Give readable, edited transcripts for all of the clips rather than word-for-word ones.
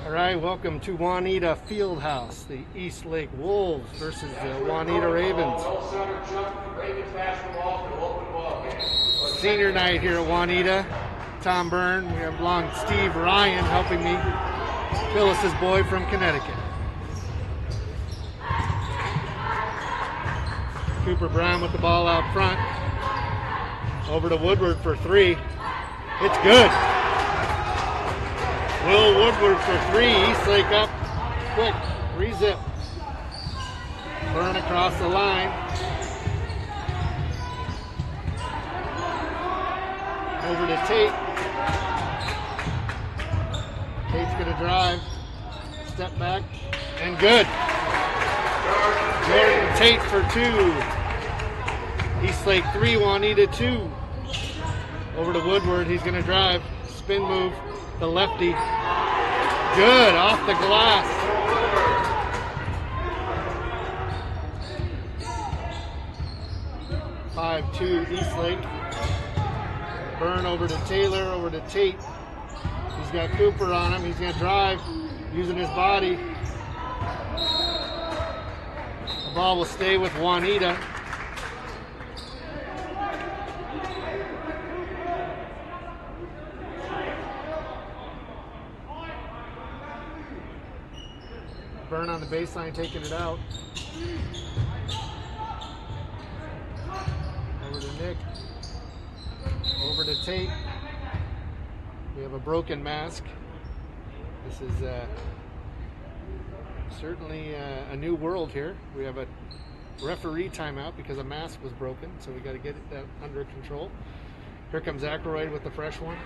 All right, welcome to Juanita Fieldhouse, the Eastlake Wolves versus the Juanita Ravens. Senior night here at Juanita. Tom Byrne, we have along Steve Ryan helping me. Phyllis's boy from Connecticut. Cooper Brown with the ball out front. Over to Woodward for three. It's good. Will Woodward for three. Eastlake up quick. 3-zip. Byrne across the line. Over to Tate. Tate's going to drive. Step back. And good. Jordan Tate for two. Eastlake 3, Juanita 2. Over to Woodward. He's going to drive. Spin move. The lefty. Good. Off the glass. (5-2) Eastlake. Byrne over to Taylor. Over to Tate. He's got Cooper on him. He's going to drive using his body. The ball will stay with Juanita. Byrne on the baseline taking it out. Over to Nick. Over to Tate. We have a broken mask. This is certainly a new world here. We have a referee timeout because a mask was broken, so we got to get that under control. Here comes Ackroyd with the fresh one.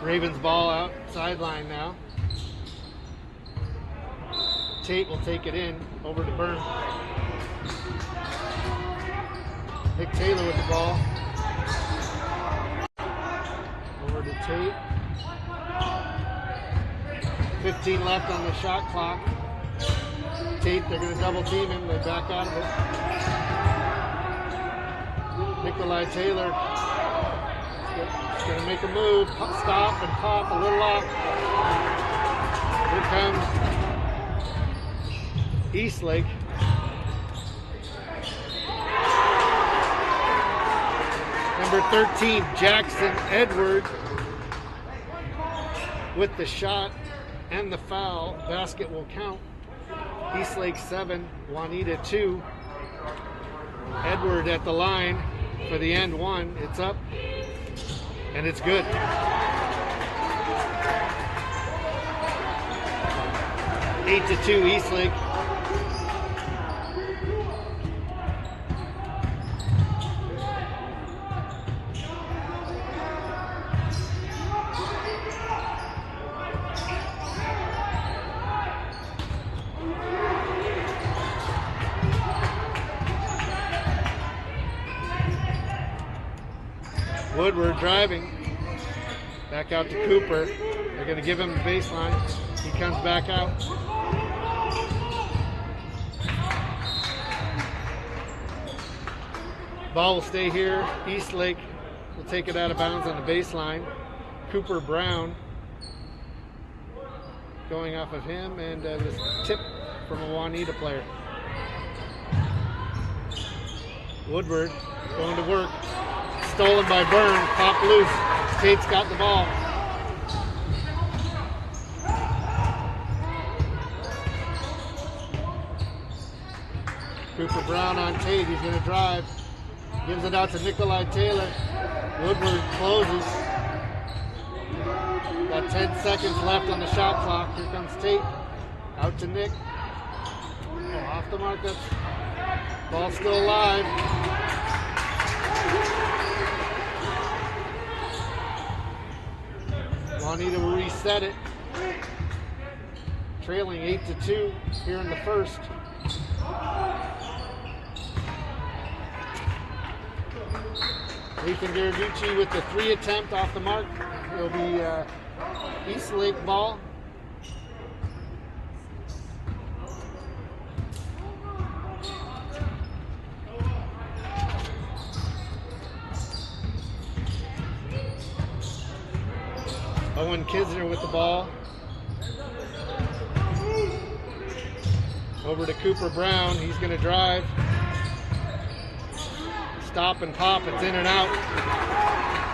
Ravens ball out, sideline now. Tate will take it in, over to Byrne. Nick Taylor with the ball. Over to Tate. 15 left on the shot clock. Tate, they're going to double team him. They back out of it. Nikolai Taylor. Going to make a move, stop and pop a little off. Here comes Eastlake. Number 13, Jackson Edward with the shot and the foul. Basket will count. Eastlake 7, Juanita 2. Edward at the line for the end one. It's up. And it's good. (8-2) Eastlake. Woodward driving. Back out to Cooper. They're going to give him the baseline. He comes back out. Ball will stay here. Eastlake will take it out of bounds on the baseline. Cooper Brown going off of him, and this tip from a Juanita player. Woodward going to work. Stolen by Byrne, pop loose. Tate's got the ball. Cooper Brown on Tate, he's going to drive. Gives it out to Nikolai Taylor. Woodward closes. Got 10 seconds left on the shot clock. Here comes Tate. Out to Nick. Oh, off the mark, that's ball still alive. Juanita will reset it. Trailing 8-2 here in the first. Nathan Garaducci with the 3 attempt off the mark. It'll be Eastlake ball. Owen Kisner with the ball. Over to Cooper Brown. He's going to drive. Stop and pop. It's in and out.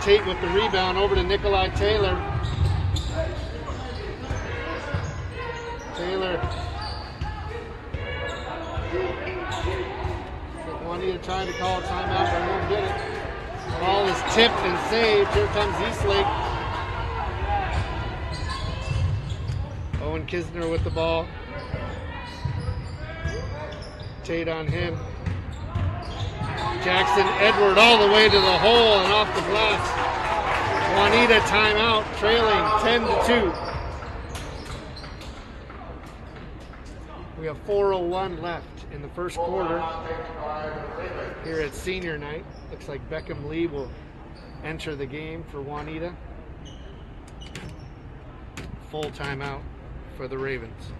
Tate with the rebound. Over to Nikolai Taylor. Taylor. Juanita trying to call a timeout, but won't get it. Ball is tipped and saved. Here comes Eastlake. Owen Kisner with the ball. Tate on him. Jackson Edward all the way to the hole and off the glass. Juanita timeout, trailing 10-2. We have 4:01 left in the first quarter here at senior night. Looks like Beckham Lee will enter the game for Juanita. Full timeout for the Ravens.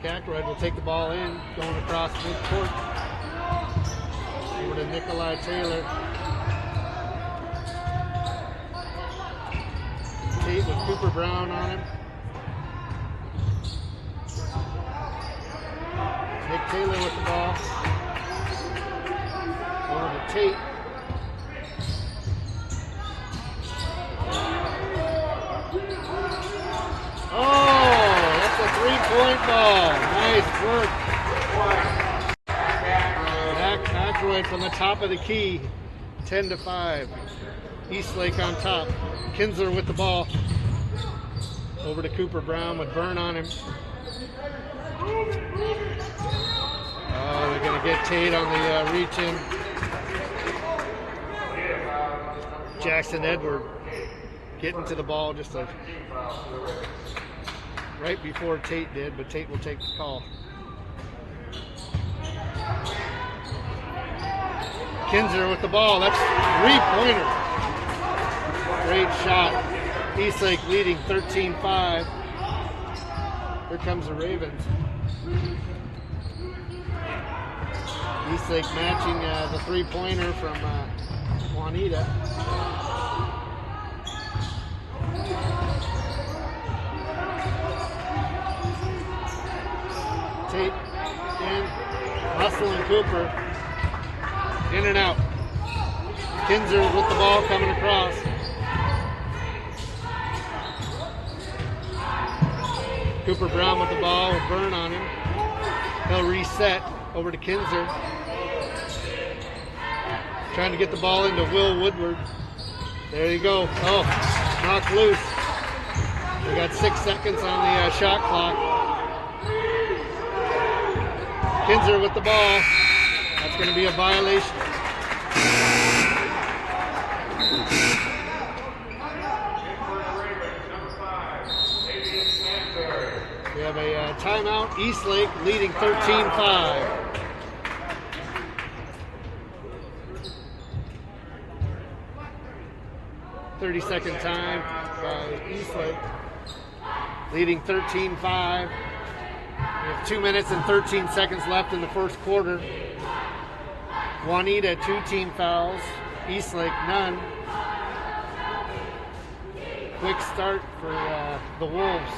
Ackroyd will take the ball in, going across midcourt. Over to Nikolai Taylor. Tate with Cooper Brown on him. Nick Taylor with the ball. Over to Tate. Three-point ball. Nice work. Ackroyd from the top of the key. 10-5. Eastlake on top. Kinsler with the ball. Over to Cooper Brown with Byrne on him. Oh, they're going to get Tate on the reach-in. Jackson Edward getting to the ball just right before Tate did, but Tate will take the call. Kinsler with the ball. That's three-pointer. Great shot. Eastlake leading 13-5. Here comes the Ravens. Eastlake matching the three-pointer from Juanita. Tate in, Russell and Cooper, in and out. Kinsler with the ball coming across. Cooper Brown with the ball with Byrne on him. He'll reset over to Kinsler. Trying to get the ball into Will Woodward. There you go. Oh, knocked loose. We got 6 seconds on the shot clock. Kinsler with the ball. That's going to be a violation. We have a timeout. Eastlake leading 13-5. Second time by Eastlake, leading 13-5. We have 2 minutes and 13 seconds left in the first quarter. Juanita, 2 team fouls. Eastlake, none. Quick start for the Wolves.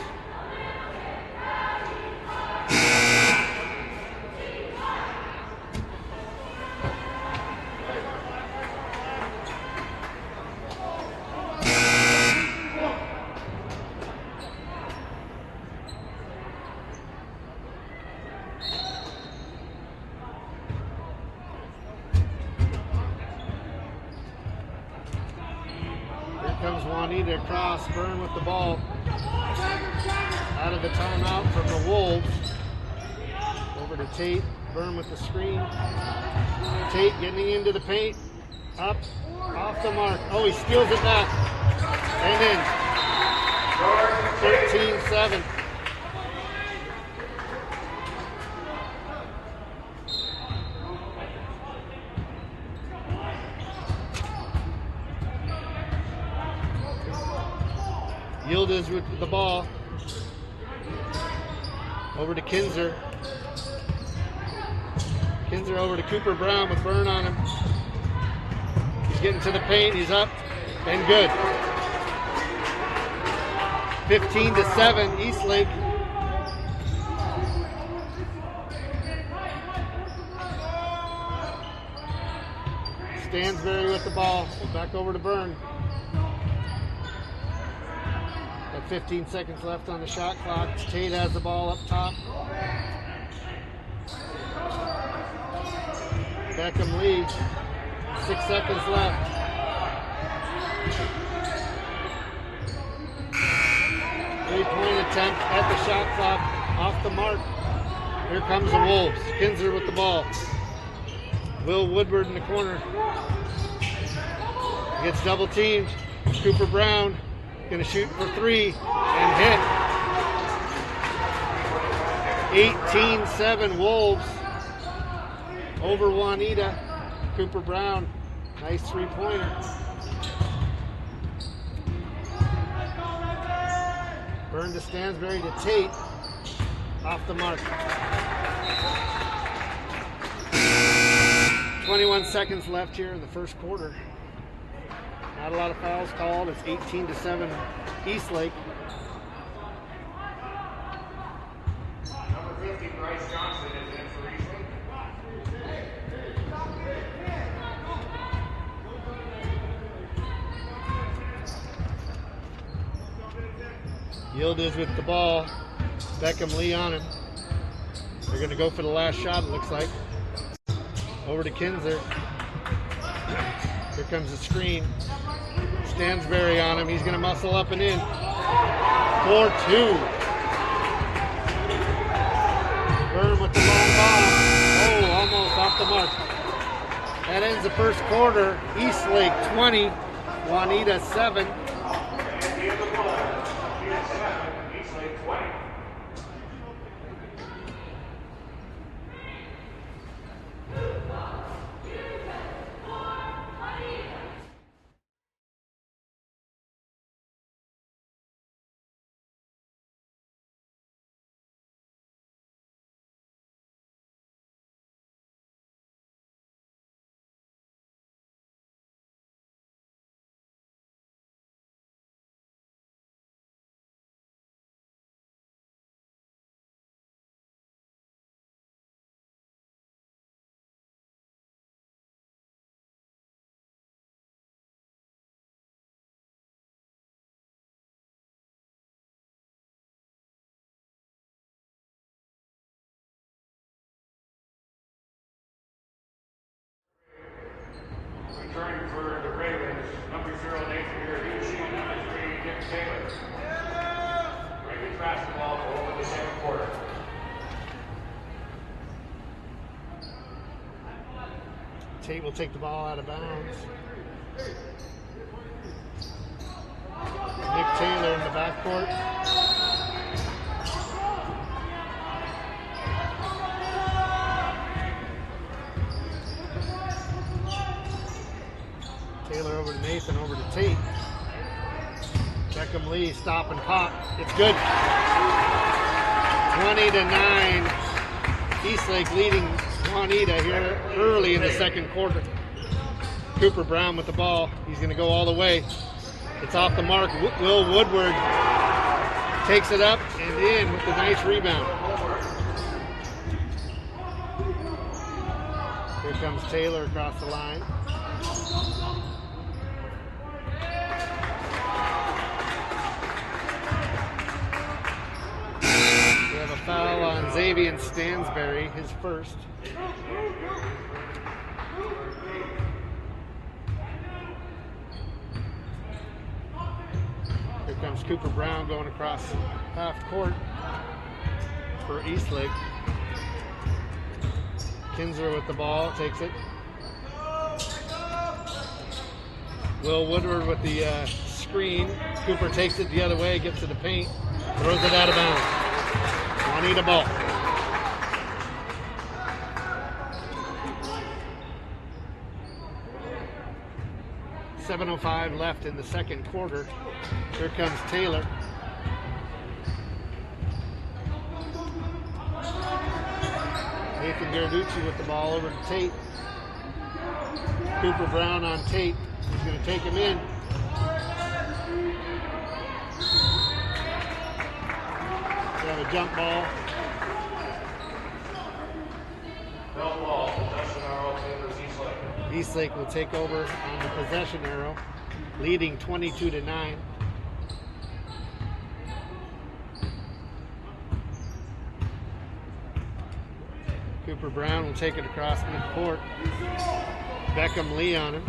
Comes Juanita across, Byrne with the ball. Out of the timeout from the Wolves. Over to Tate. Byrne with the screen. Tate getting into the paint. Up, off the mark. Oh, he steals it back. And in. 13-7. Yildiz with the ball. Over to Kinzer. Kinzer over to Cooper Brown with Byrne on him. He's getting to the paint. He's up and good. 15-7, Eastlake. Stansberry with the ball. Back over to Byrne. Got 15 seconds left on the shot clock. Tate has the ball up top. Beckham leads. 6 seconds left. Three-point attempt at the shot clock. Off the mark. Here comes the Wolves. Kinzer with the ball. Will Woodward in the corner. Gets double teamed. Cooper Brown gonna shoot for three and hit. 18-7 Wolves over Juanita. Cooper Brown, nice three-pointer. Byrne to Stansberry to Tate. Off the mark. 21 seconds left here in the first quarter. Not a lot of fouls called. It's 18-7 Eastlake. Number 50, Bryce Johnson is in for Eastlake. Yildiz with the ball. Beckham Lee on him. They're going to go for the last shot, it looks like. Over to Kinzer. Here comes the screen. Stansberry on him. He's going to muscle up and in. 4-2. Byrne with the long ball. Oh, almost off the mark. That ends the first quarter. Eastlake 20, Juanita 7. Eastlake 20. Returning for the Ravens, number 0, Nathan Iraducci, number 3, Nick Taylor. Ravens basketball over the second quarter. Tate will take the ball out of bounds. Nick Taylor in the backcourt. Taylor over to Nathan, over to Tate. Beckham Lee, stop and pop. It's good. 20-9. Eastlake leading Juanita here early in the second quarter. Cooper Brown with the ball. He's going to go all the way. It's off the mark. Will Woodward takes it up and in with the nice rebound. Here comes Taylor across the line. We have a foul on Xavier Stansberry, his first. Here comes Cooper Brown going across half court for Eastlake. Kinsler with the ball, takes it. Will Woodward with the screen. Cooper takes it the other way, gets to the paint, throws it out of bounds. Juanita ball. .7:05 left in the second quarter. Here comes Taylor. Nathan Garducci with the ball over to Tate. Cooper Brown on Tate. He's going to take him in. We have a jump ball. Bell ball, possession arrow favors Eastlake. Eastlake will take over on the possession arrow, leading 22-9. Cooper Brown will take it across midcourt. Beckham Lee on him.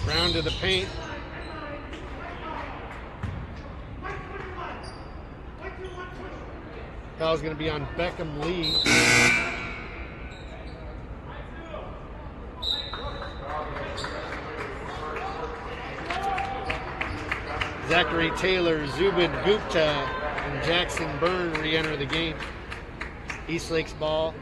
Brown to the paint. Foul's going to be on Beckham Lee. Zachary Taylor, Zubin Gupta, and Jackson Byrne re-enter the game. Eastlake's ball.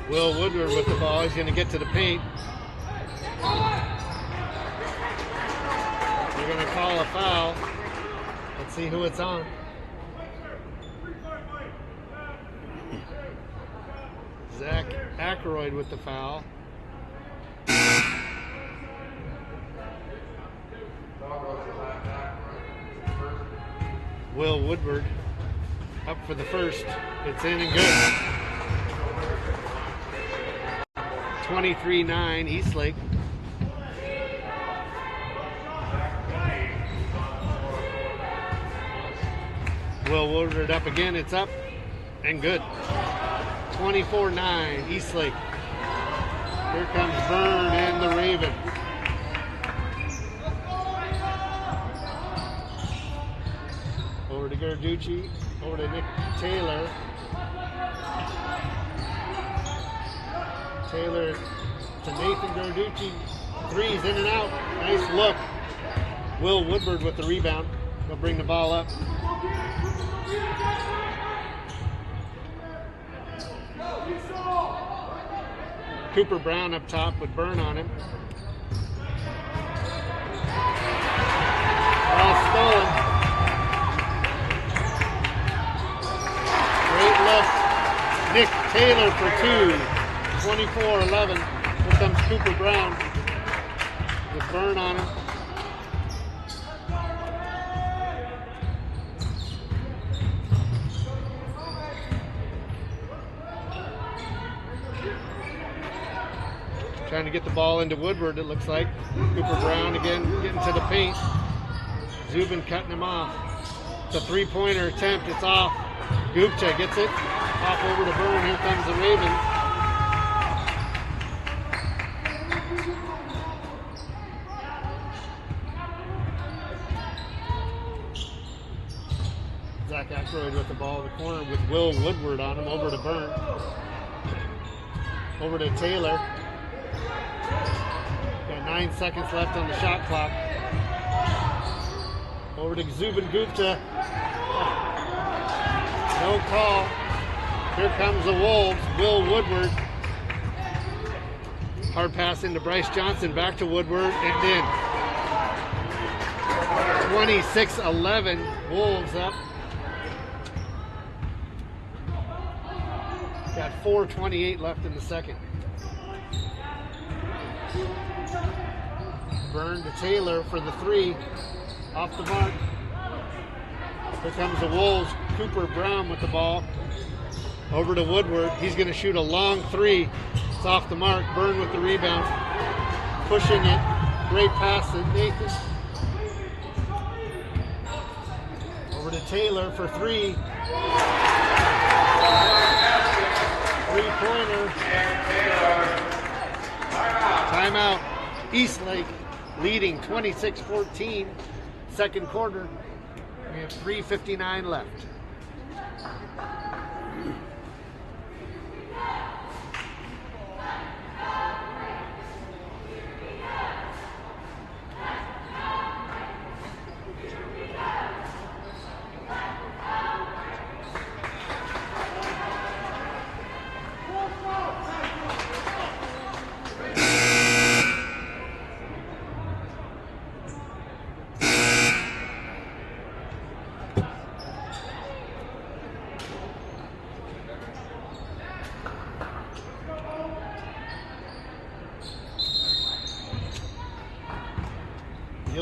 Will Woodward with the ball. He's going to get to the paint. They're going to call a foul. Let's see who it's on. Zach Ackroyd with the foul. Will Woodward up for the first. It's in and good. 23-9 Eastlake. Will Woodward up again. It's up and good. 24-9 Eastlake. Here comes Byrne and the Raven. Over to Garducci. Over to Nick Taylor. Taylor to Nathan Garducci. Threes in and out. Nice look. Will Woodward with the rebound. He'll bring the ball up. Cooper Brown up top with Byrne on him. Ball stolen. Great look. Nick Taylor for two. 24-11. Here comes Cooper Brown with Byrne on him. Trying to get the ball into Woodward, it looks like. Cooper Brown again getting to the paint. Zubin cutting him off. It's a three-pointer attempt. It's off. Gupta gets it. Off over to Byrne. Here comes the Ravens. Zach Ackroyd with the ball in the corner with Will Woodward on him. Over to Byrne. Over to Taylor. Got 9 seconds left on the shot clock. Over to Zubin Gupta. No call. Here comes the Wolves. Will Woodward. Hard pass into Bryce Johnson. Back to Woodward and in. 26-11. Wolves up. Got 4:28 left in the second. Byrne to Taylor for the three. Off the mark. Here comes the Wolves. Cooper Brown with the ball. Over to Woodward. He's going to shoot a long three. It's off the mark. Byrne with the rebound. Pushing it. Great pass to Nathan. Over to Taylor for three. Three-pointer. Timeout. Eastlake leading 26-14. Second quarter. We have 3:59 left.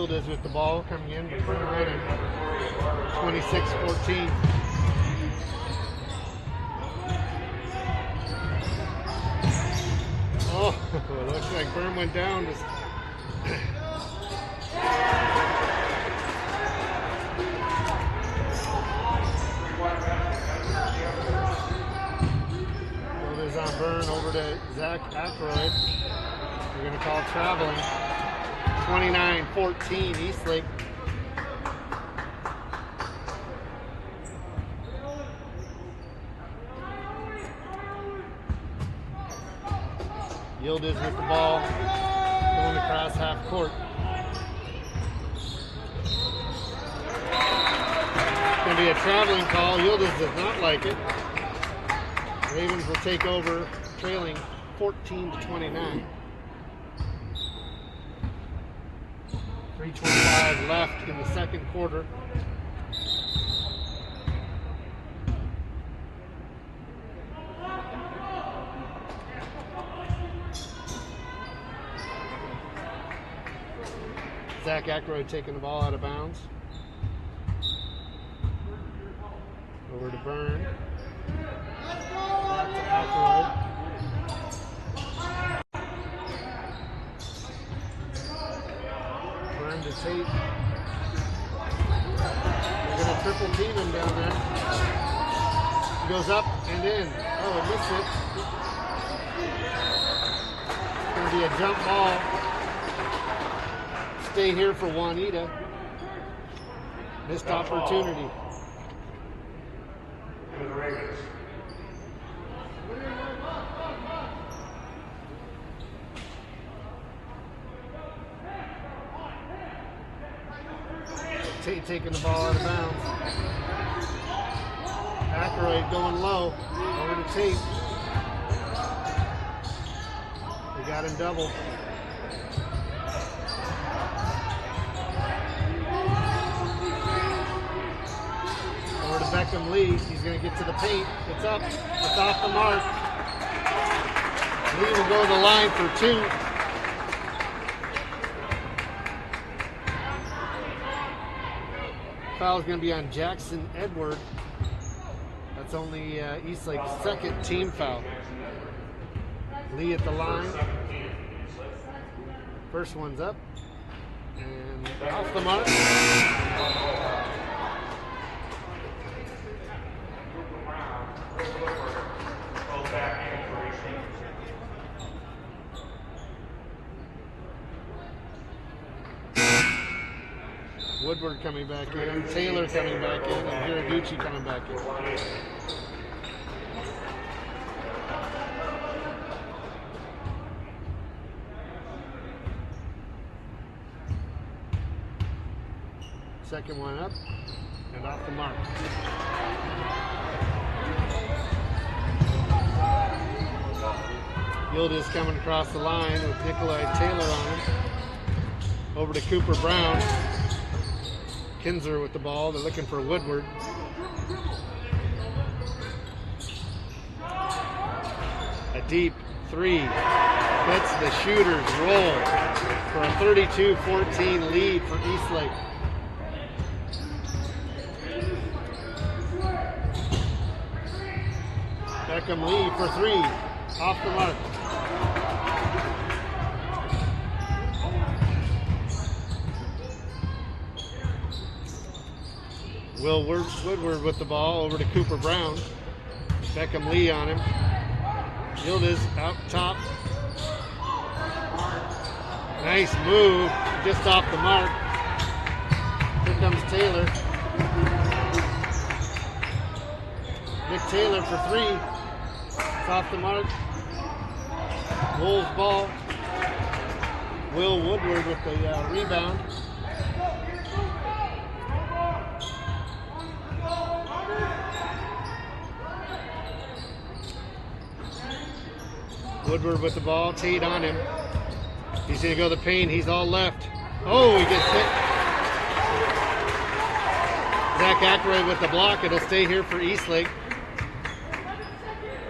Is with the ball coming in, but we're running 26-14. Oh, looks like Byrne went down. Shoulders on Byrne over to Zach Ackroyd. We're going to call traveling. 29-14, Eastlake. Yildiz with the ball, going across half court. It's going to be a traveling call. Yildiz does not like it. Ravens will take over, trailing 14-29. 3:25 left in the second quarter. Zach Ackroyd taking the ball out of bounds. Over to Byrne. Back to Ackroyd. Byrne to Tate. They're going to triple team him down there. He goes up and in. Oh, missed it. It's going to be a jump ball. Stay here for Juanita. Missed opportunity. Tate taking the ball out of bounds. Ackroyd going low. Over to Tate. They got him double. Over to Beckham Lee. He's going to get to the paint. It's up. It's off the mark. Lee will go to the line for two. Foul is going to be on Jackson Edward. That's only Eastlake's second team foul. Lee at the line. First one's up. And off the mark. Woodward coming back in, Taylor coming back in, and Hiraguchi coming back in. Second one up and off the mark. Yildiz coming across the line with Nikolai Taylor on him. Over to Cooper Brown. Kinzer with the ball. They're looking for Woodward. A deep three. Lets the shooters roll for a 32-14 lead for Eastlake. Beckham Lee for three. Off the mark. Will Woodward with the ball over to Cooper Brown. Beckham Lee on him. Yildiz out top. Nice move, just off the mark. Here comes Taylor. Nick Taylor for three. It's off the mark. Wolves ball. Will Woodward with the rebound. Woodward with the ball. Tate on him. He's going to go to the paint. He's all left. Oh, he gets hit. Zach Ackroyd with the block. It'll stay here for Eastlake.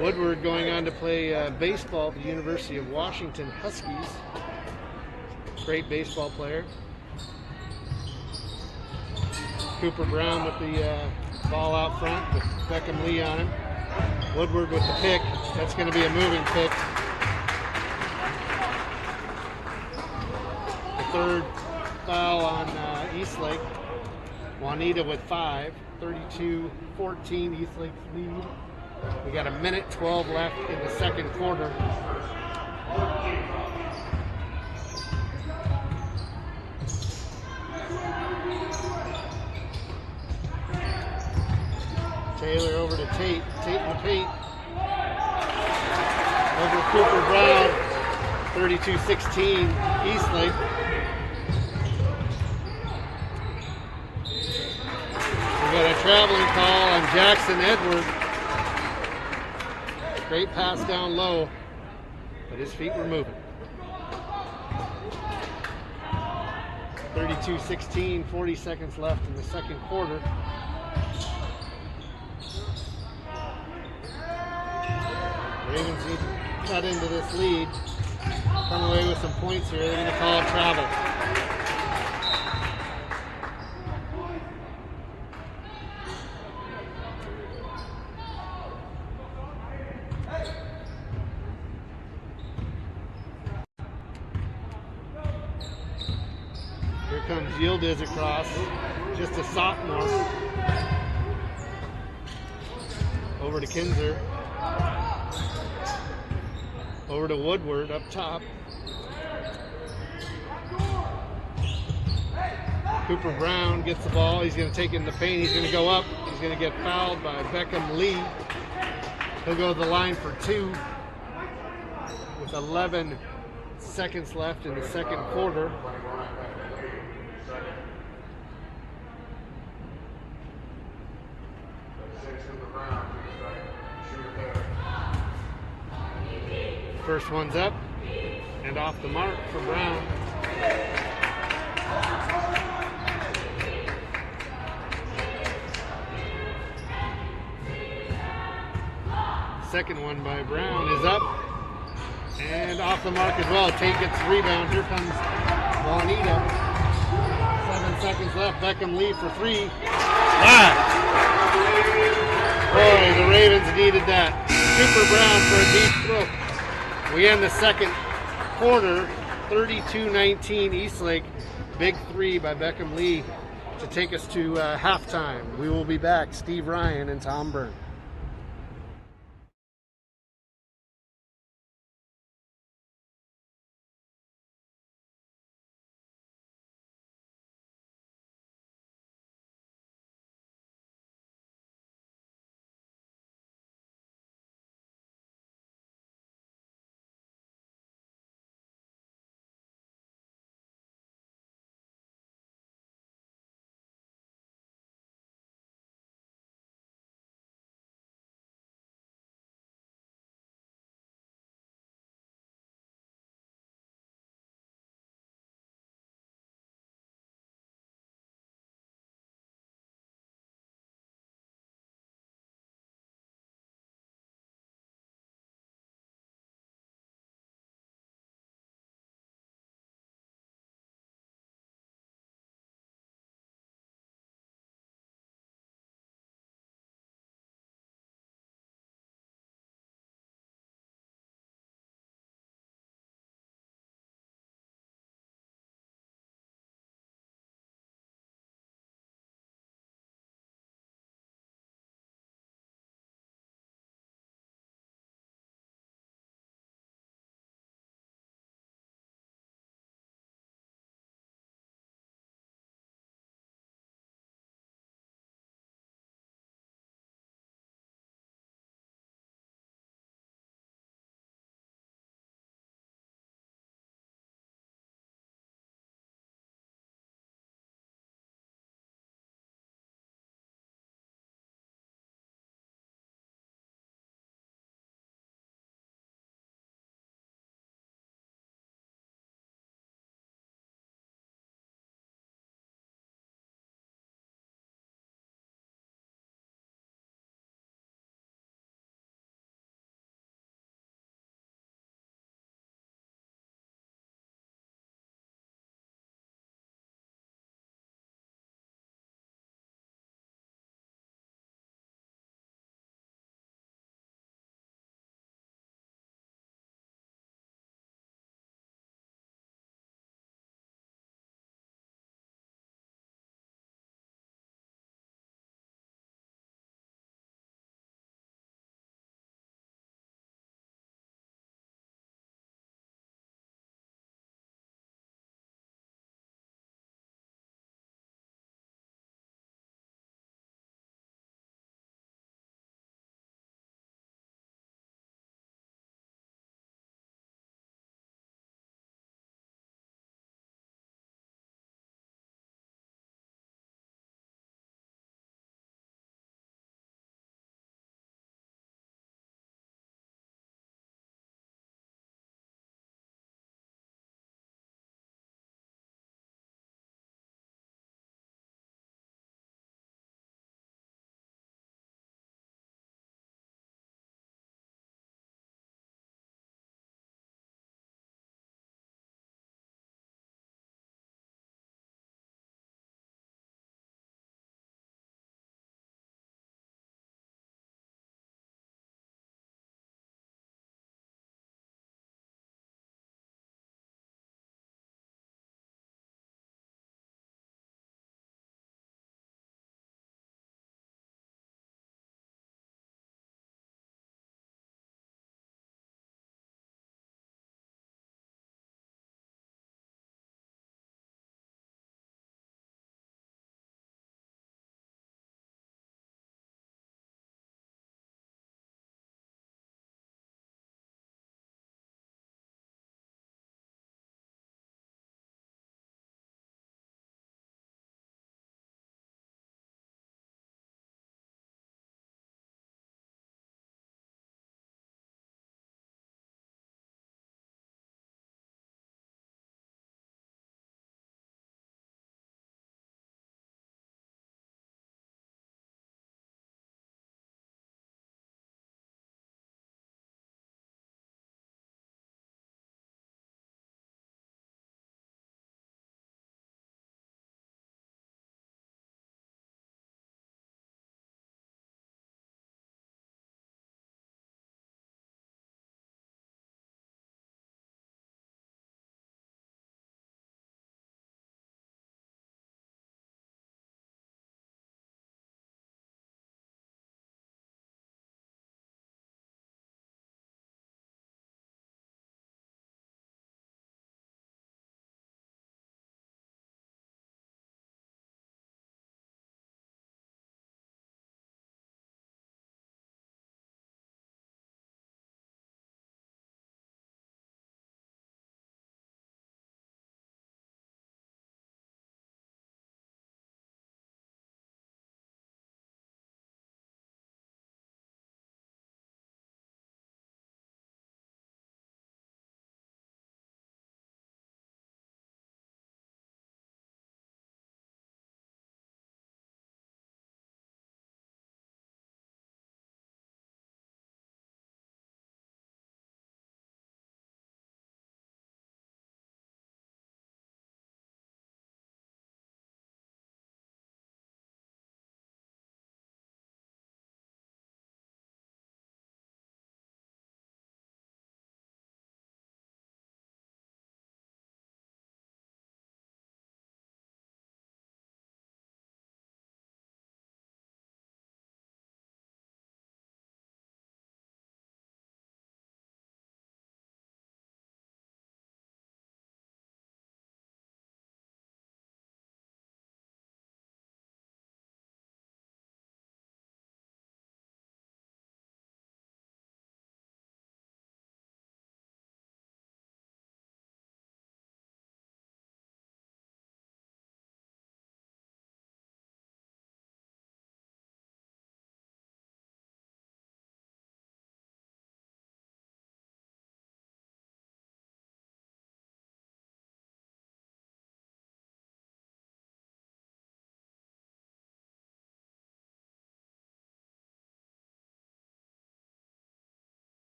Woodward going on to play baseball at the University of Washington Huskies. Great baseball player. Cooper Brown with the ball out front with Beckham Lee on him. Woodward with the pick. That's going to be a moving pick. The third foul on Eastlake. Juanita with 5. 32-14, Eastlake's lead. We got a minute 12 left in the second quarter. Taylor over to Tate. Tate in the paint. Over to Cooper Brown. 32-16, Eastlake. We got a traveling call on Jackson Edward. Great pass down low, but his feet were moving. 32-16, 40 seconds left in the second quarter. Ravens need to cut into this lead. Come away with some points here. They're going to call it travel. Here comes Yildiz across. Just a sophomore. Over to Kinzer. Over to Woodward up top. Cooper Brown gets the ball. He's going to take it in the paint. He's going to go up. He's going to get fouled by Beckham Lee. He'll go to the line for 2 with 11 seconds left in the second quarter. First one's up and off the mark for Brown. Second one by Brown is up and off the mark as well. Tate gets the rebound. Here comes Juanita. 7 seconds left. Beckham Lee for 3. Boy, the Ravens needed that. Cooper Brown for a deep throw. We end the second quarter, 32-19 Eastlake. Big 3 by Beckham Lee to take us to halftime. We will be back. Steve Ryan and Tom Byrne.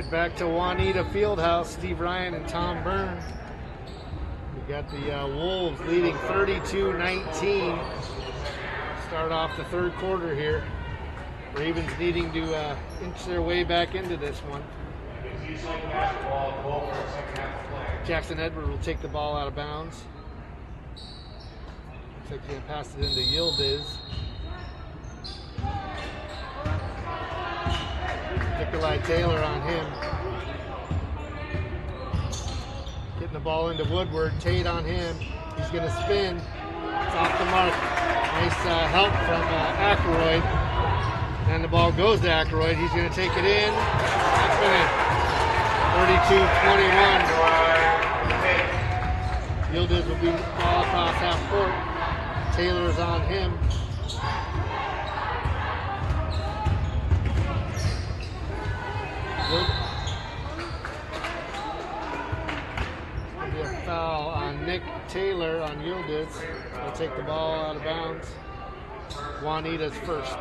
right, back to Juanita Fieldhouse. Steve Ryan and Tom Byrne. We got the Wolves leading 32-19. Start off the third quarter here. Ravens needing to inch their way back into this one. Jackson Edward will take the ball out of bounds. Looks like he's going to pass it into Yildiz. Nikolai Taylor on him. Getting the ball into Woodward. Tate on him. He's going to spin. It's off the mark. Nice help from Ackroyd. And the ball goes to Ackroyd. He's going to take it in. 32-21. Yildiz will be ball across half court. Taylor's on him. There'll be a foul on Nick Taylor on Yildiz. He'll take the ball out of bounds. Juanita's first.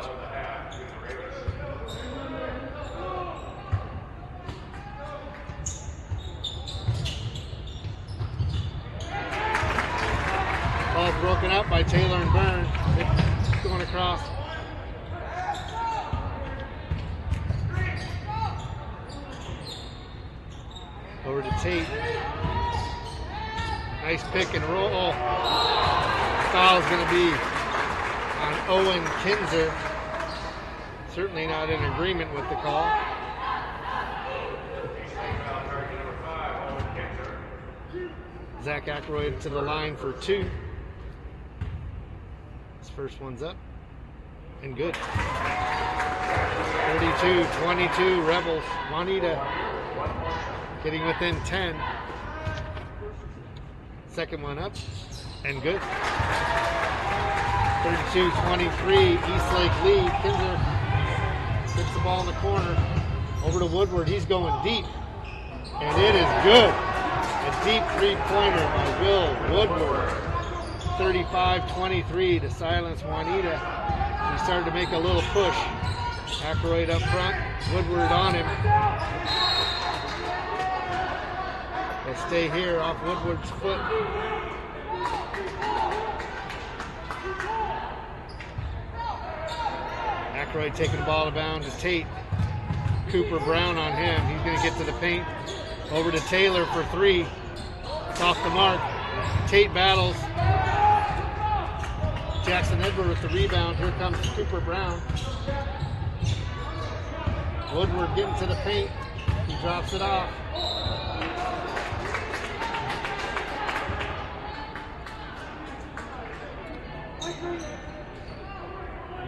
Ball broken up by Taylor and Byrne. Going across. Over to Tate. Nice pick and roll. Oh. Foul's going to be on Owen Kinzer. Certainly not in agreement with the call. Zach Ackroyd to the line for two. His first one's up and good. 32-22 Rebels. Juanita getting within 10. Second one up and good. 32-23 Eastlake lead. Kinzer gets the ball in the corner. Over to Woodward. He's going deep. And it is good. A deep three-pointer by Will Woodward. 35-23 to silence Juanita. He started to make a little push. Ackroyd up front. Woodward on him. They'll stay here off Woodward's foot. Ackroyd taking the ball down to Tate. Cooper Brown on him. He's going to get to the paint. Over to Taylor for three. It's off the mark. Tate battles. Jackson Edward with the rebound. Here comes Cooper Brown. Woodward getting to the paint. He drops it off.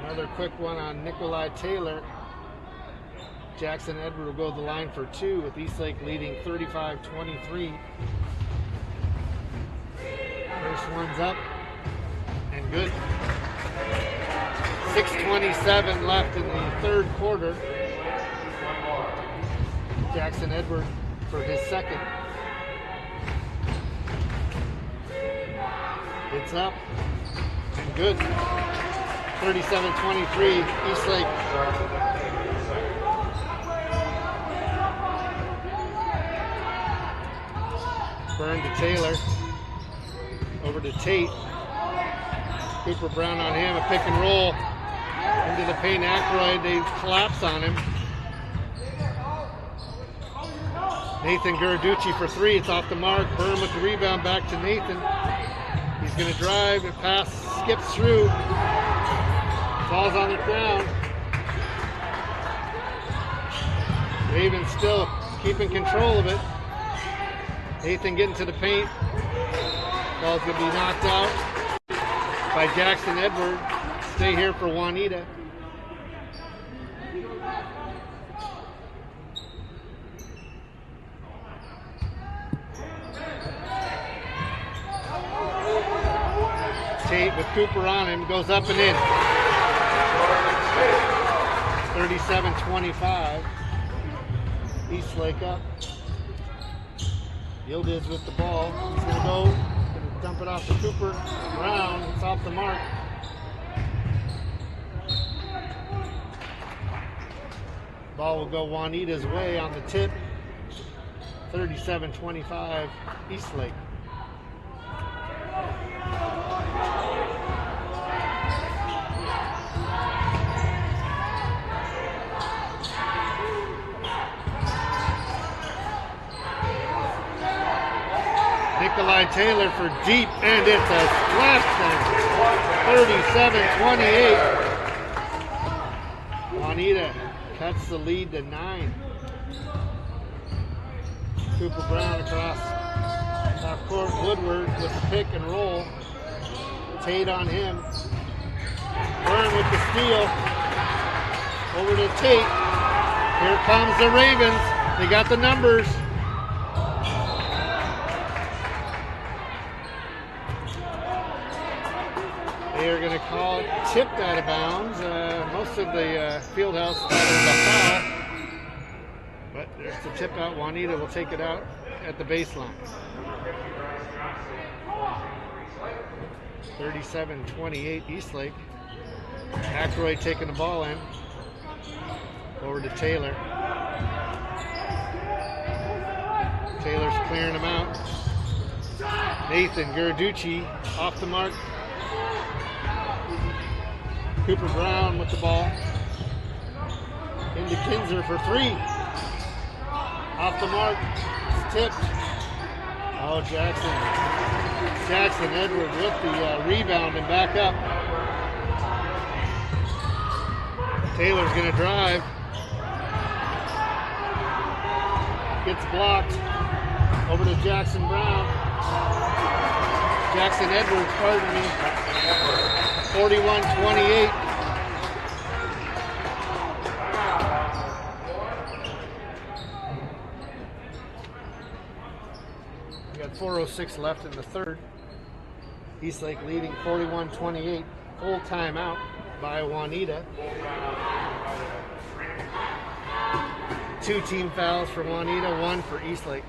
Another quick one on Nikolai Taylor. Jackson Edward will go to the line for two with Eastlake leading 35-23. First one's up and good. 6:27 left in the third quarter. Jackson Edward for his second. It's up and good. 37-23 Eastlake. Byrne to Taylor. Over to Tate. Cooper Brown on him. A pick and roll. Into the paint. Ackroyd. They collapse on him. Nathan Garaducci for three. It's off the mark. Byrne with the rebound. Back to Nathan. He's going to drive. And pass skips through. Falls on the ground. Ravens still keeping control of it. Nathan getting to the paint. Ball's going to be knocked out by Jackson Edward. Stay here for Juanita. Tate with Cooper on him. Goes up and in. 37-25. Eastlake up. Yildiz with the ball. He's going to go. Going to dump it off to Cooper Brown. It's off the mark. Ball will go Juanita's way on the tip. 37-25 Eastlake. Nikolai Taylor for deep, and it's a splash thing. 37-28. Juanita cuts the lead to 9. Cooper Brown across half court. Woodward with the pick and roll. Tate on him. Byrne with the steal. Over to Tate. Here comes the Ravens. They got the numbers. They are going to call it tipped out of bounds. Most of the field house thought it was a foul. But there's the tip out. Juanita will take it out at the baseline. 37-28 Eastlake. Ackroyd taking the ball in. Over to Taylor. Taylor's clearing him out. Nathan Garaducci off the mark. Cooper Brown with the ball. Into Kinzer for 3. Off the mark. It's tipped. Oh, Jackson Edward with the rebound and back up. Taylor's going to drive. Gets blocked. Over to Jackson Brown. Jackson Edwards, pardon me. 41-28. We got 4:06 left in the third. Eastlake leading 41-28. Full timeout by Juanita. 2 team fouls for Juanita, 1 for Eastlake.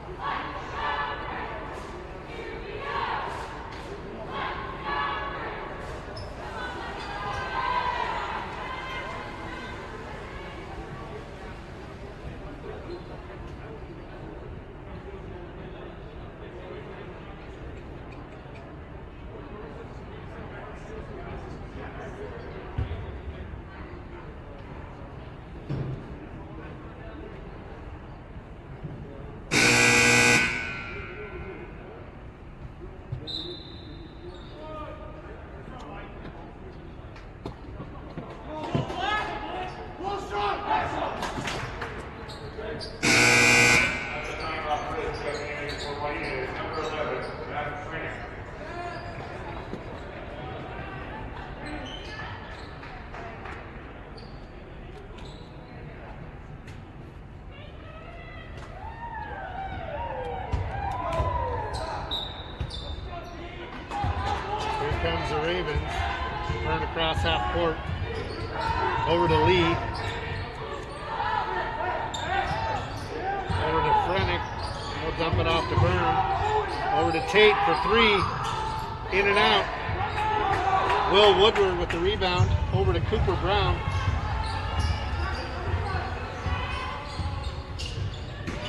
Comes the Ravens. Turn across half court. Over to Lee. Over to Frenick. He'll dump it off to Byrne. Over to Tate for 3. In and out. Will Woodward with the rebound. Over to Cooper Brown.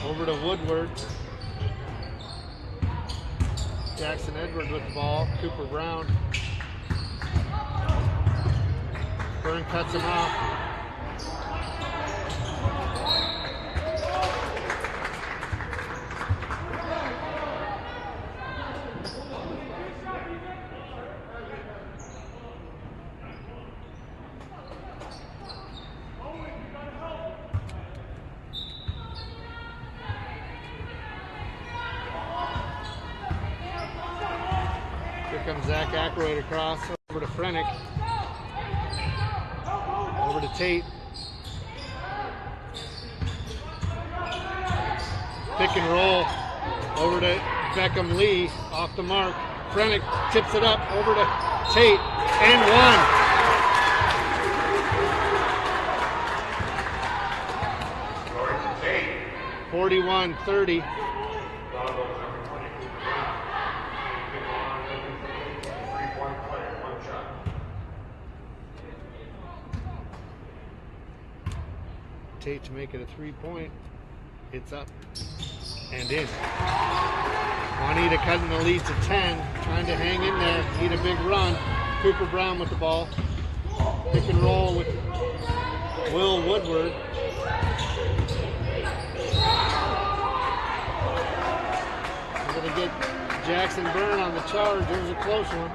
Over to Woodward. Jackson Edward with the ball. Cooper Brown. Byrne cuts him off. Here comes Zach Ackroyd across. Over to Frenick. Over to Tate. Pick and roll. Over to Beckham Lee. Off the mark. Frenick tips it up. Over to Tate. And 1. 41-30. Tate to make it a 3-point. It's up and in. Juanita cutting the lead to 10, trying to hang in there, need a big run. Cooper Brown with the ball. Pick and roll with Will Woodward. We're going to get Jackson Byrne on the charge. It was a close one.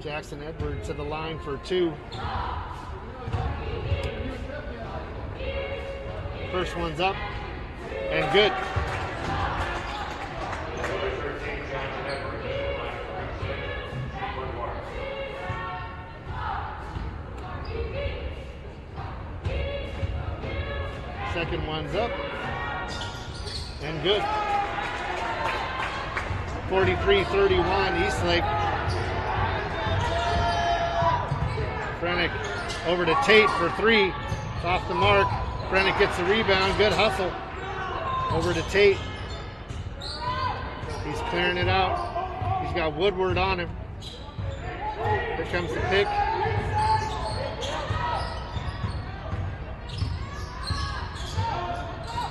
Jackson Edwards to the line for 2. First one's up and good. Second one's up and good. 43-31 Eastlake. Frenick over to Tate for 3. It's off the mark. Frenick gets the rebound. Good hustle. Over to Tate. He's clearing it out. He's got Woodward on him. Here comes the pick.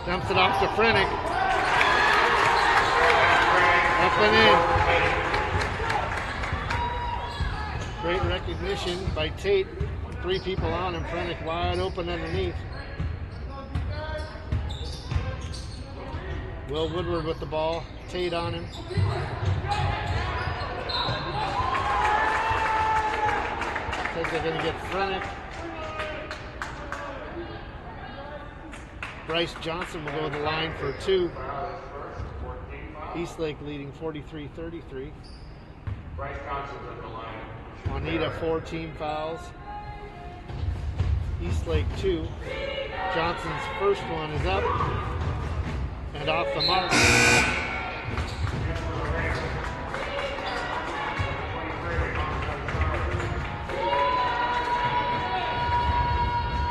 Dumps it off to Frenick. Up and in. Great recognition by Tate. 3 people on him. Frenick wide open underneath. Will Woodward with the ball. Tate on him. I think they're going to get Frenick. Bryce Johnson will go to the line for 2. Eastlake leading 43-33. Bryce Johnson's on the line. Juanita 4 team fouls. Eastlake 2. Johnson's first one is up and off the mark.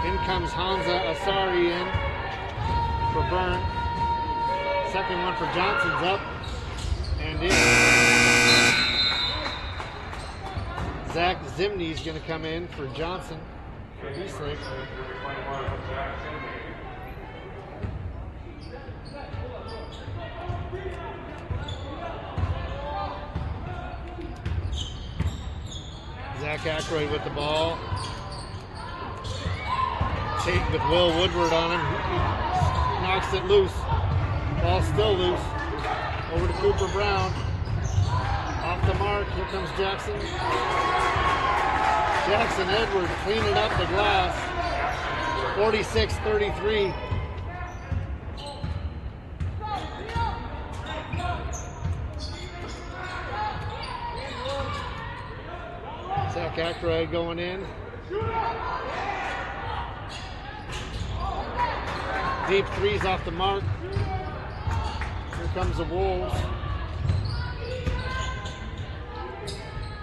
In comes Hamza Asari in for Byrne. Second one for Johnson's up and in. Zach Zimney's going to come in for Johnson for Eastlake. Zach Ackroyd with the ball. Tate with Will Woodward on him. He knocks it loose. Ball's still loose. Over to Cooper Brown. Off the mark. Here comes Jackson. Jackson Edwards cleaning up the glass. 46-33. Zach Ackroyd going in. Deep threes off the mark. Here comes the Wolves.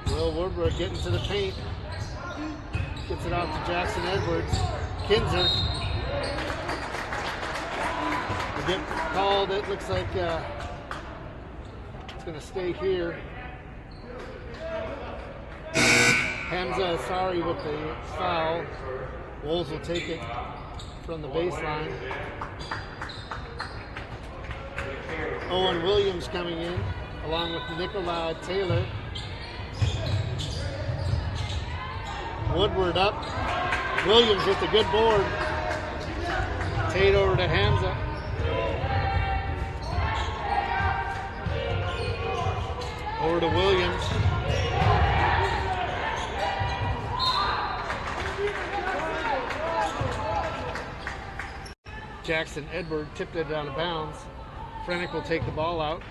Will Woodward getting to the paint. Gets it out to Jackson Edwards. Kinzer. We get called. It looks like it's going to stay here. Hamza Asari with the foul. Wolves will take it from the baseline. Owen Williams coming in, along with Nikolai Taylor. Woodward up. Williams with the good board. Tate over to Hamza. Over to Williams. Jackson Edward tipped it out of bounds. Frenick will take the ball out.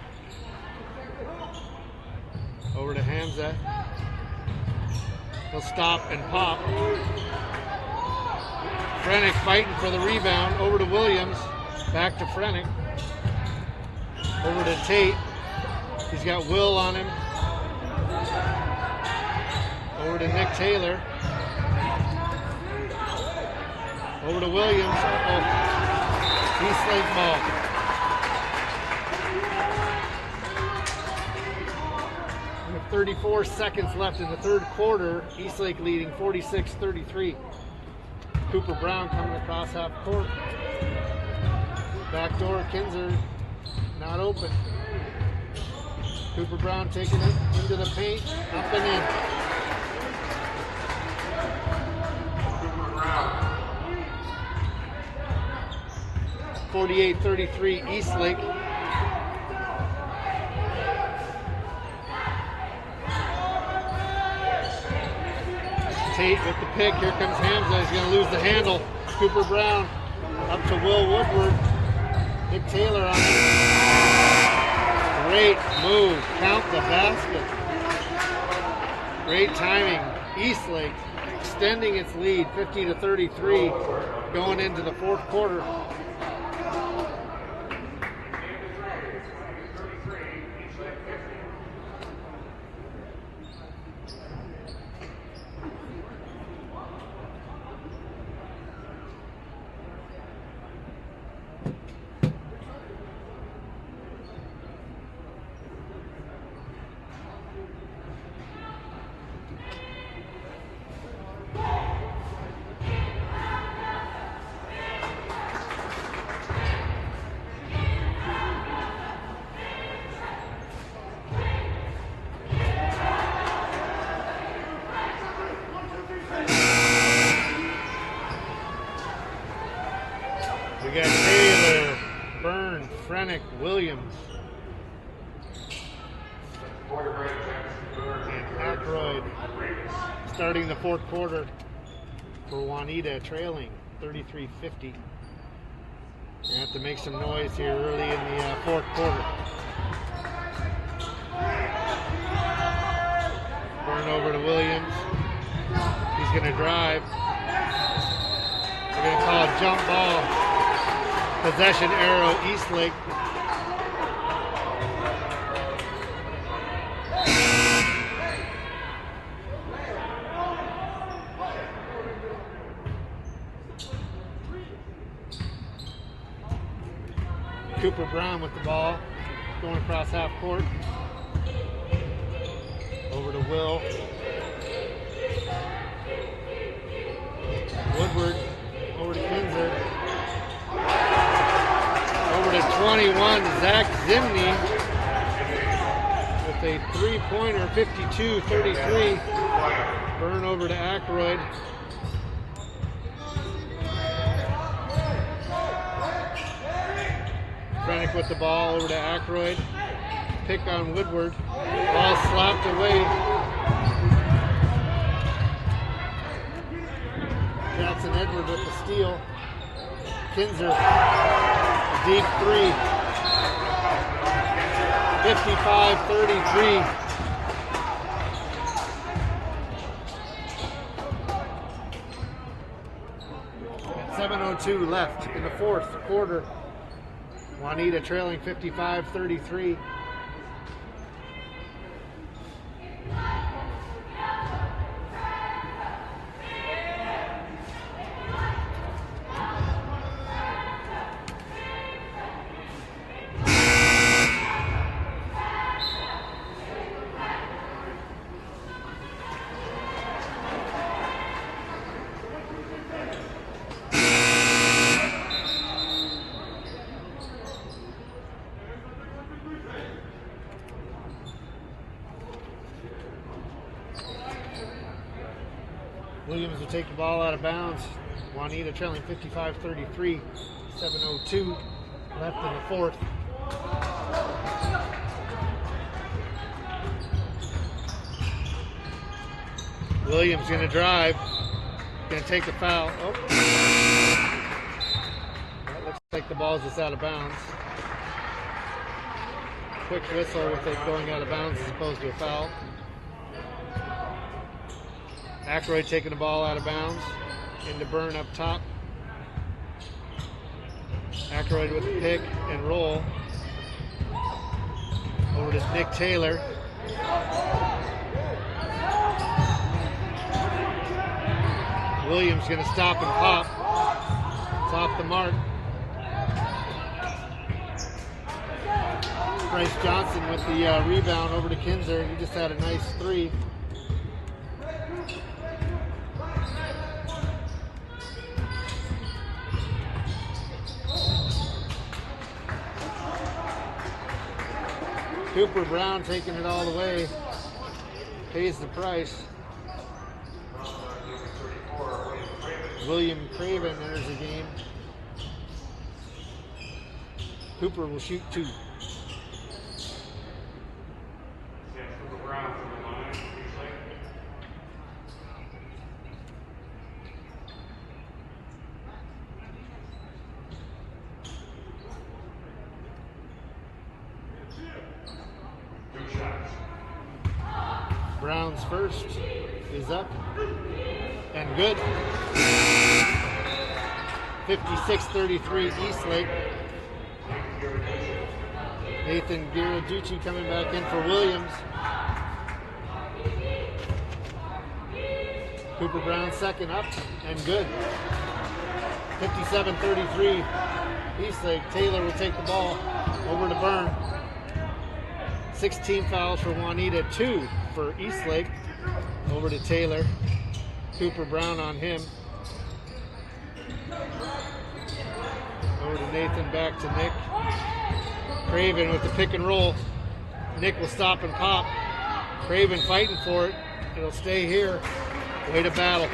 Over to Hamza. He'll stop and pop. Frenick fighting for the rebound. Over to Williams. Back to Frenick. Over to Tate. He's got Will on him. Over to Nick Taylor. Over to Williams. Eastlake ball. 34 seconds left in the third quarter. Eastlake leading 46-33. Cooper Brown coming across half court. Backdoor, Kinzer not open. Cooper Brown taking it into the paint, up and in. Cooper Brown. 48-33 Eastlake. Tate with the pick. Here comes Hamza. He's going to lose the handle. Cooper Brown up to Will Woodward. Nick Taylor on it. Great move. Count the basket. Great timing. Eastlake extending its lead 50-33 going into the fourth quarter. We got Taylor, Byrne, Frenick, Williams, and Ackroyd starting the fourth quarter for Juanita, trailing 33-50. They have to make some noise here early in the fourth quarter. Byrne over to Williams. He's going to drive. They're going to call a jump ball. Possession arrow, Eastlake. Cooper Brown with the ball, going across half court. Over to Will. Woodward, over to Kinzer. Over to 21, Zach Zimney with a three-pointer, 52-33. Byrne over to Ackroyd. Frenick with the ball over to Ackroyd. Pick on Woodward. Ball slapped away. Jackson Edward with the steal. Kinzer. Deep three. 55-33. At 7:02 left in the fourth quarter. Juanita trailing 55-33. Williams will take the ball out of bounds. Juanita trailing 55-33. 7:02 left in the fourth. Williams going to drive. Going to take the foul. Oh. That looks like the ball's just out of bounds. Quick whistle with it going out of bounds as opposed to a foul. Ackroyd taking the ball out of bounds. Into Byrne up top. Ackroyd with the pick and roll. Over to Nick Taylor. Williams going to stop and pop. It's off the mark. Bryce Johnson with the rebound over to Kinzer. He just had a nice three. Cooper Brown taking it all the way. Pays the price. William Craven enters the game. Cooper will shoot 2. Cooper Brown from the line, Eastlake. Two shots. Brown's first is up and good. 56-33 Eastlake. Nathan Giraducci coming back in for Williams. Cooper Brown second up and good. 57-33 Eastlake. Taylor will take the ball over to Byrne. 16 fouls for Juanita, 2 for Eastlake. Over to Taylor. Cooper Brown on him. Over to Nathan, back to Nick. Craven with the pick and roll. Nick will stop and pop. Craven fighting for it. It'll stay here. Way to battle.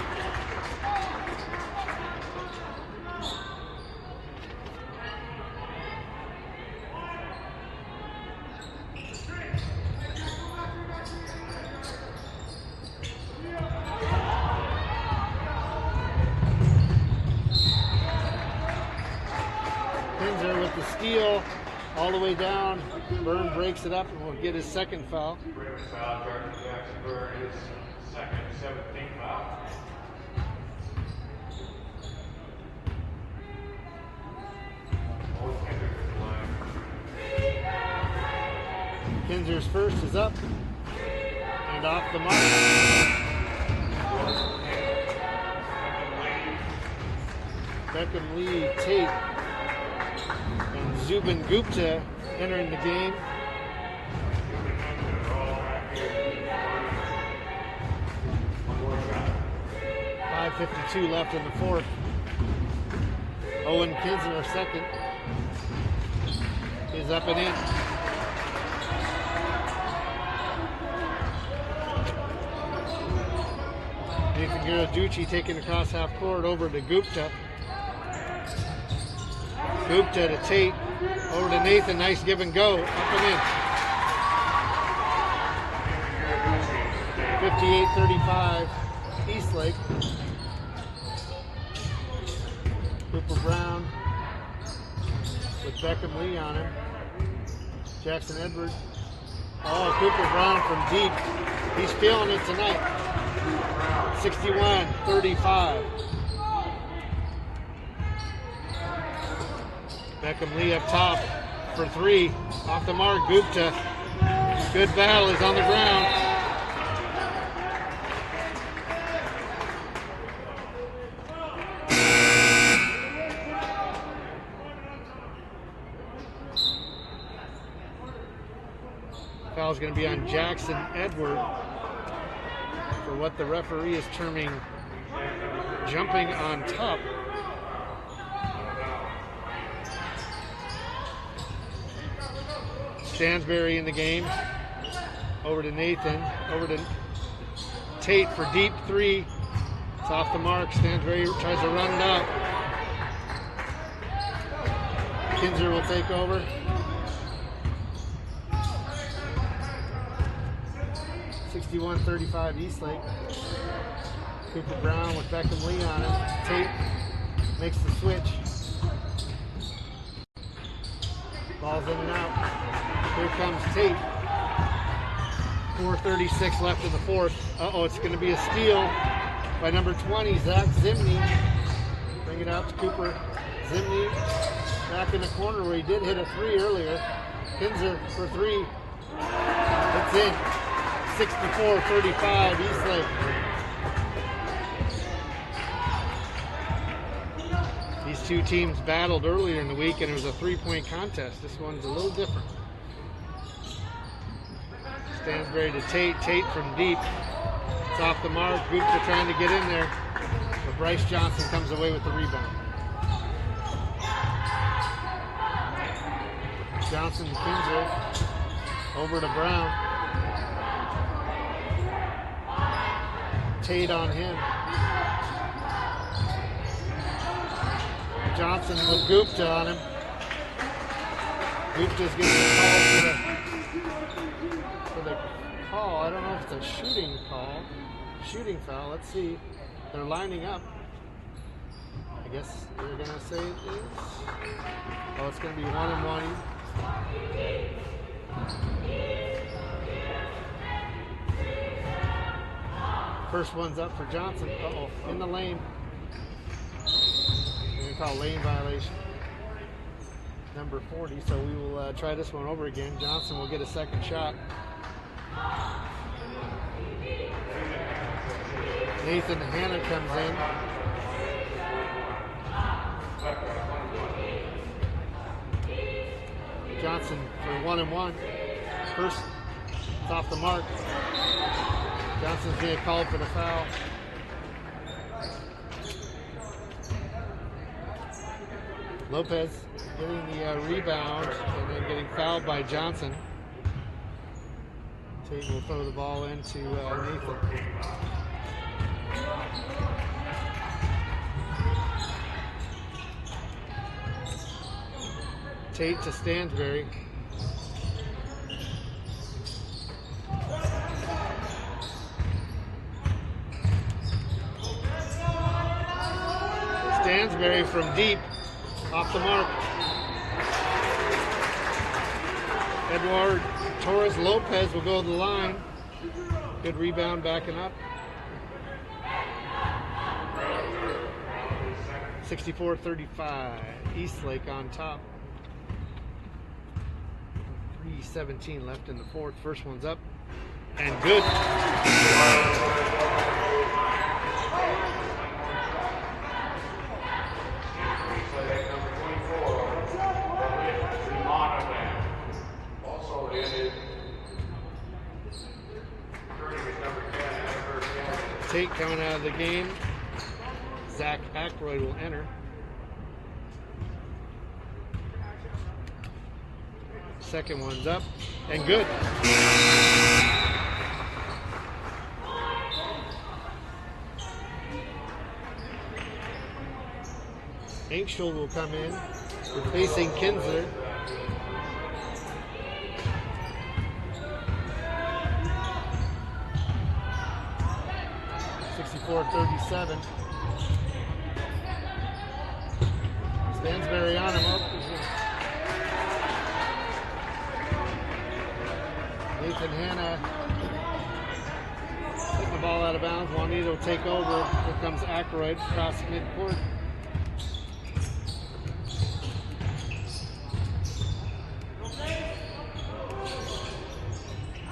Kinzer with the steal. All the way down. Byrne breaks it up and will get his second foul. Craven foul, Jordan Jackson Byrne, his second, 17th foul. Kinzer's first is up and off the mark. Beckham Lee, Tate, and Zubin Gupta entering the game. .552 left in the fourth. Owen Kinzer, second, is up and in. Nathan Giraducci taking across half court over to Gupta. Gupta to Tate. Over to Nathan. Nice give and go. Up and in. 58-35 Eastlake. Cooper Brown with Beckham Lee on him. Jackson Edwards. Oh, Cooper Brown from deep. He's feeling it tonight. 61-35. Beckham Lee up top for 3. Off the mark, Gupta. Good battle, is on the ground. Foul's going to be on Jackson Edward for what the referee is terming jumping on top. Stansberry in the game. Over to Nathan. Over to Tate for deep 3. It's off the mark. Stansberry tries to run it out. Kinzer will take over. .61-35 Eastlake. Cooper Brown with Beckham Lee on him. Tate makes the switch. Ball's in and out. Here comes Tate. 4:36 left in the fourth. Uh-oh, it's going to be a steal by number 20, Zach Zimney. Bring it out to Cooper. Zimney back in the corner where he did hit a 3 earlier. Kinzer for 3. It's in. 64-35 Eastlake. These two teams battled earlier in the week and it was a 3-point contest. This one's a little different. Stansbury to Tate. Tate from deep. It's off the mark. Gupta trying to get in there. But Bryce Johnson comes away with the rebound. Johnson to Kinzer. Over to Brown. Tate on him. Johnson with Gupta on him. Gupta's getting a call for the call. I don't know if it's a shooting call. Shooting foul. Let's see. They're lining up. I guess they're going to say it is. Oh, it's going to be 1-1. First one's up for Johnson. Uh-oh, in the lane. We're going to call lane violation. Number 40, so we will try this one over again. Johnson will get a second shot. Nathan Hanna comes in. Johnson for 1-1. First, it's off the mark. Johnson's being called for the foul. Lopez getting the rebound and then getting fouled by Johnson. Tate will throw the ball into Nathan. Tate to Stansbury. Stansbury from deep, off the mark. Eduardo Torres Lopez will go to the line. Good rebound backing up. 64-35. Eastlake on top. 3:17 left in the fourth. First one's up and good. Tate coming out of the game. Zach Ackroyd will enter. Second one's up and good. Inkschul will come in, replacing Kinzer. .37. Stansbury on him up. Nathan Hanna hitting the ball out of bounds. Juanita will take over. Here comes Ackroyd across midcourt.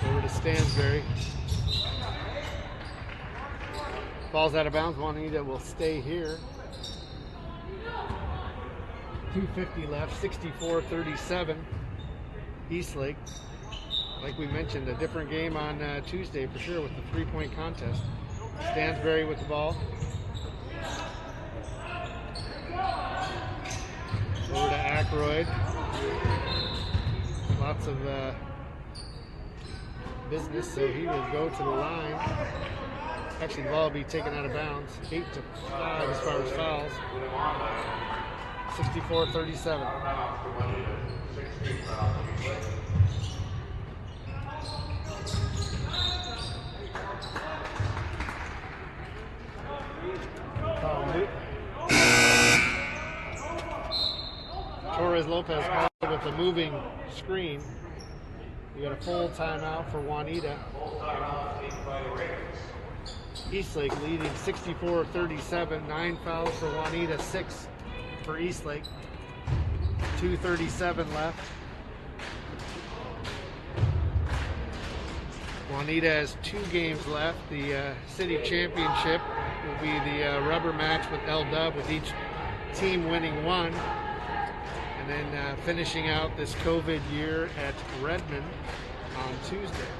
Over to Stansbury. Ball's out of bounds. Juanita will stay here. 2:50 left. 64-37. Eastlake. Like we mentioned, a different game on Tuesday for sure with the three-point contest. Stansbury with the ball. Over to Ackroyd. Lots of business, so he will go to the line. Actually, the ball will be taken out of bounds. 8-5 as far as fouls. 64-37. Torres Lopez called with a moving screen. You got a full timeout for Juanita. Eastlake leading 64-37. 9 fouls for Juanita, 6 for Eastlake. 2:37 left. Juanita has 2 games left. The city championship will be the rubber match with L-Dub, with each team winning 1. And then finishing out this COVID year at Redmond on Tuesday.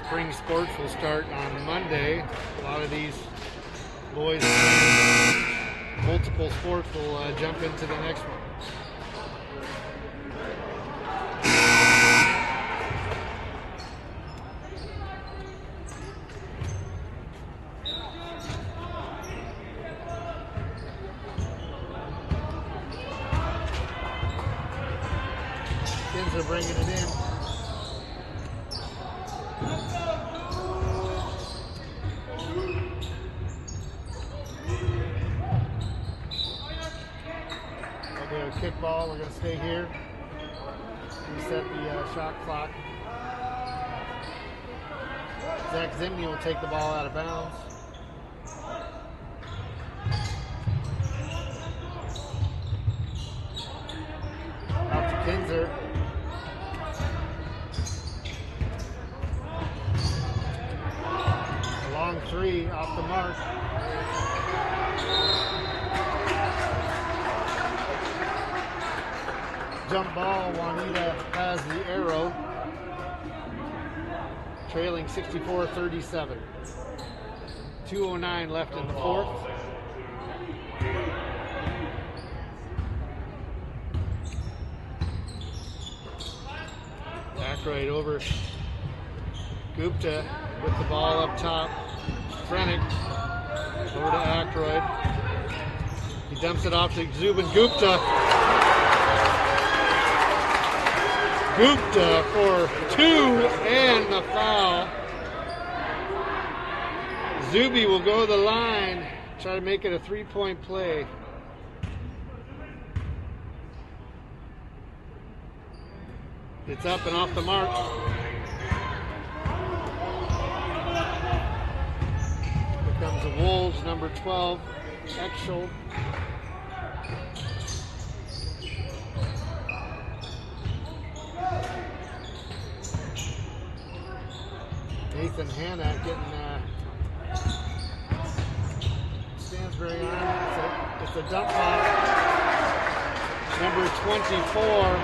Spring sports will start on Monday. A lot of these boys playing multiple sports will jump into the next one. Kids are bringing it in. Kickball, we're going to stay here. Reset the shot clock. Zach Zimney will take the ball out of bounds. Out to Kinzer. A long three off the mark. Jump ball, Juanita has the arrow, trailing 64-37. 2:09 left in the fourth. Ackroyd over Gupta with the ball up top. Frenick over to Ackroyd. He dumps it off to Zubin Gupta. Gupta for two and the foul. Zuby will go to the line, try to make it a three-point play. It's up and off the mark. Here comes the Wolves, number 12, Exel. Nathan Hanna getting Stansbury on. It's a dump off. Number 24.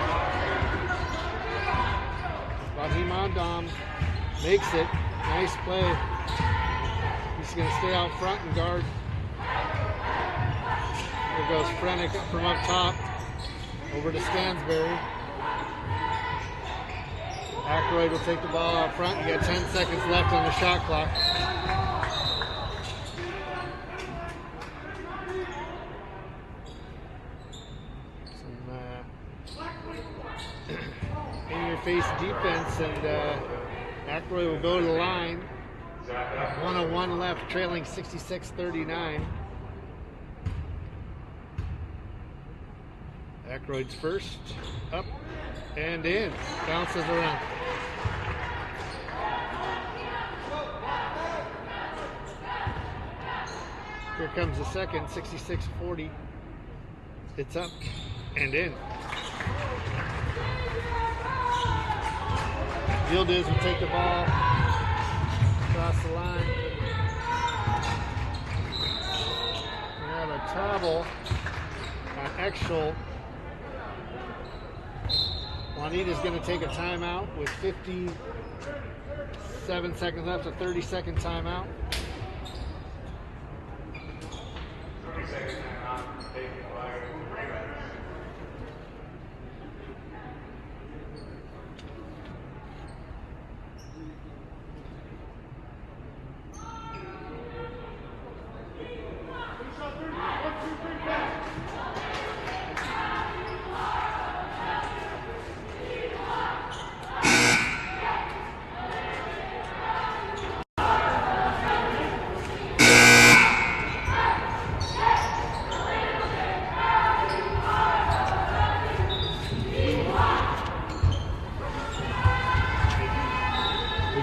Bahim Andam makes it. Nice play. He's going to stay out front and guard. There goes Frenick from up top. Over to Stansbury. Ackroyd will take the ball out front. You got 10 seconds left on the shot clock. Some in-your-face defense, and Ackroyd will go to the line. 1:01 left, trailing 66-39. Ackroyd's first, up and in, bounces around. Here comes the second, 66-40. It's up and in. Yildiz will take the ball across the line. We have a travel on Exel. Juanita's going to take a timeout with 57 seconds left, a 30-second timeout. 30 seconds timeout taken by Raymond.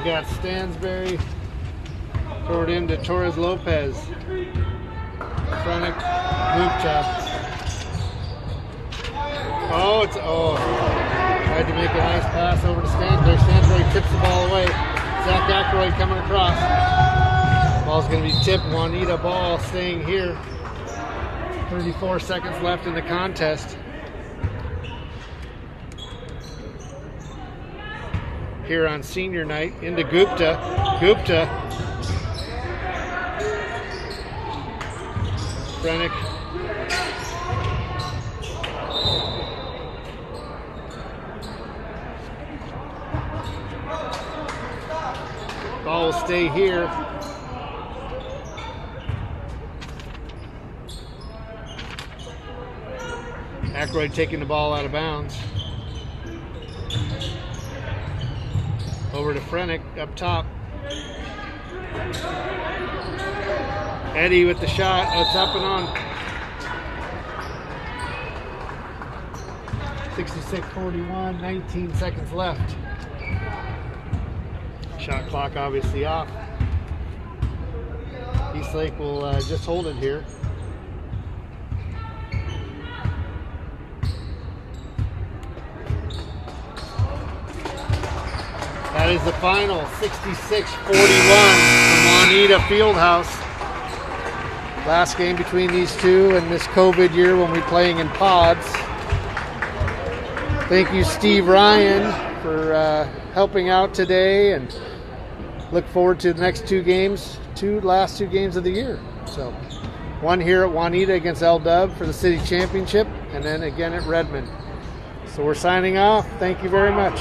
Got Stansbury, throw it into Torres Lopez. Frenick, Gupta. Tried to make a nice pass over to Stansbury. Stansbury tips the ball away. Zach Ackroyd coming across. Ball's going to be tipped. Juanita ball staying here. 34 seconds left in the contest. Here on senior night, into Gupta. Brennick. Ball will stay here. Aykroyd taking the ball out of bounds. Over to Frennick up top. Eddie with the shot. It's up and on. 66-41, 19 seconds left. Shot clock obviously off. Eastlake will just hold it here. That is the final, 66-41 from Juanita Fieldhouse. Last game between these two in this COVID year when we're playing in pods. Thank you, Steve Ryan, for helping out today, and look forward to the next two games, last two games of the year. So, one here at Juanita against L-Dub for the city championship, and then again at Redmond. So we're signing off. Thank you very much.